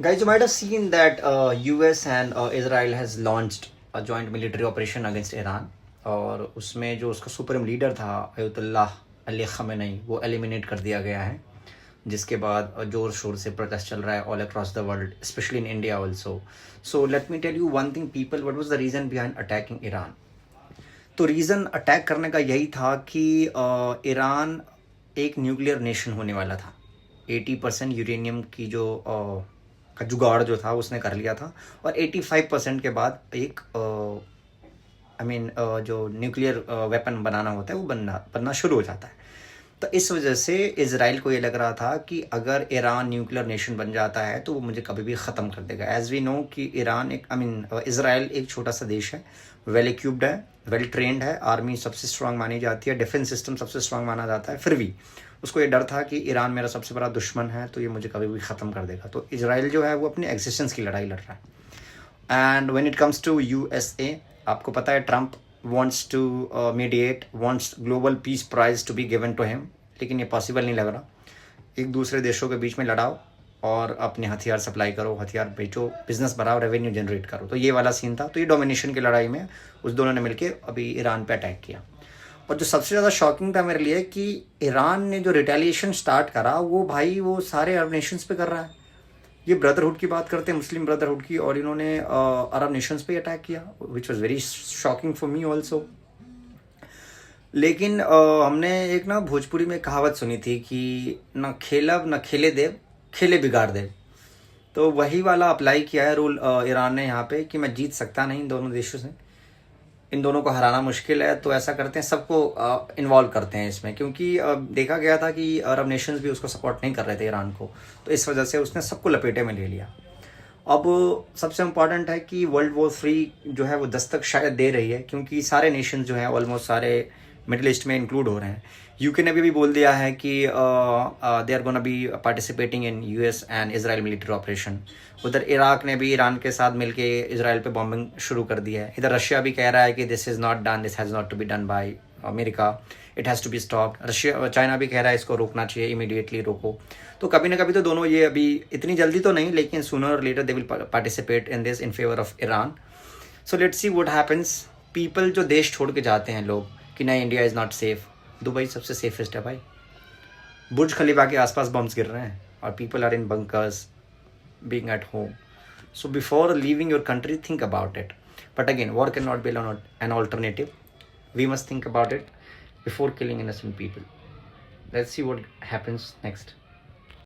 Guys, you might have seen that US and Israel has launched a joint military operation against Iran. और उसमें जो उसका supreme leader था Ayatollah Ali Khamenei वो eliminate कर दिया गया है, जिसके बाद जोर शोर से प्रोटेस्ट चल रहा है all across the world, specially in India also. So let me tell you one thing people, what was the reason behind attacking Iran. तो रीज़न अटैक करने का यही था कि ईरान एक न्यूक्लियर नेशन होने वाला था. 80% यूरेनियम की जो का जुगाड़ जो था उसने कर लिया था, और 85% के बाद एक जो न्यूक्लियर वेपन बनाना होता है वो बनना शुरू हो जाता है. तो इस वजह से इज़राइल को ये लग रहा था कि अगर ईरान न्यूक्लियर नेशन बन जाता है तो वो मुझे कभी भी ख़त्म कर देगा. एज़ वी नो कि ईरान इज़राइल एक छोटा सा देश है, वेल इक्विप्ड है, वेल ट्रेंड है, आर्मी सबसे स्ट्रांग मानी जाती है, डिफेंस सिस्टम सबसे स्ट्रांग माना जाता है. फिर भी उसको ये डर था कि ईरान मेरा सबसे बड़ा दुश्मन है तो ये मुझे कभी भी ख़त्म कर देगा. तो इज़राइल जो है वो अपनी एग्जिस्टेंस की लड़ाई लड़ रहा है. And when it comes to USA, आपको पता है Trump wants to mediate, wants global peace prize to be given to him, लेकिन ये पॉसिबल नहीं लग रहा. एक दूसरे देशों के बीच में लड़ाओ और अपने हथियार सप्लाई करो, हथियार बेचो, बिजनेस बढ़ाओ, रेवेन्यू जनरेट करो. तो ये वाला सीन था. तो ये डोमिनेशन की लड़ाई में उस दोनों ने मिलकर अभी ईरान पे अटैक किया. और जो सबसे ज़्यादा शॉकिंग था मेरे लिए कि ईरान ने जो रिटेलिएशन स्टार्ट करा वो भाई वो सारे अरब नेशंस पे कर रहा है. ये ब्रदरहुड की बात करते हैं, मुस्लिम ब्रदरहुड की, और इन्होंने अरब नेशंस पे अटैक किया, which was very shocking for me also. लेकिन हमने एक ना भोजपुरी में कहावत सुनी थी कि न खेलब न खेले देव, खेले बिगाड़ देव. तो वही वाला अप्लाई किया है रूल ईरान ने यहाँ पे कि मैं जीत सकता नहीं इन दोनों देशों से, इन दोनों को हराना मुश्किल है. तो ऐसा करते हैं, सबको इन्वॉल्व करते हैं इसमें, क्योंकि देखा गया था कि अरब नेशंस भी उसको सपोर्ट नहीं कर रहे थे ईरान को. तो इस वजह से उसने सबको लपेटे में ले लिया. अब सबसे इम्पॉर्टेंट है कि वर्ल्ड वॉर 3 जो है वो दस्तक शायद दे रही है, क्योंकि सारे नेशन जो हैं ऑलमोस्ट सारे मिडिल ईस्ट में इंक्लूड हो रहे हैं. यूके ने भी बोल दिया है कि they are gonna be participating in US and Israel military operation. उधर इराक ने भी ईरान के साथ मिलके इजराइल पे बॉम्बिंग शुरू कर दी है. इधर रशिया भी कह रहा है कि this is not done, this has not to be done by America, it has to be stopped. Russia China भी कह रहा है इसको रोकना चाहिए, इमीडिएटली रोको. तो कभी ना कभी तो दोनों ये अभी इतनी जल्दी तो नहीं, लेकिन सूनर और later they will participate in this in favour of Iran. So let's see what happens. People जो देश छोड़ के जाते हैं लोग कि नहीं India is not safe, Dubai सबसे सेफेस्ट है भाई. बुर्ज खलीफा के आसपास बम्स गिर रहे हैं और people are in bunkers being at home. So before leaving your country think about it. But again war can not be an alternative. We must think about it before killing innocent people. Let's see what happens next.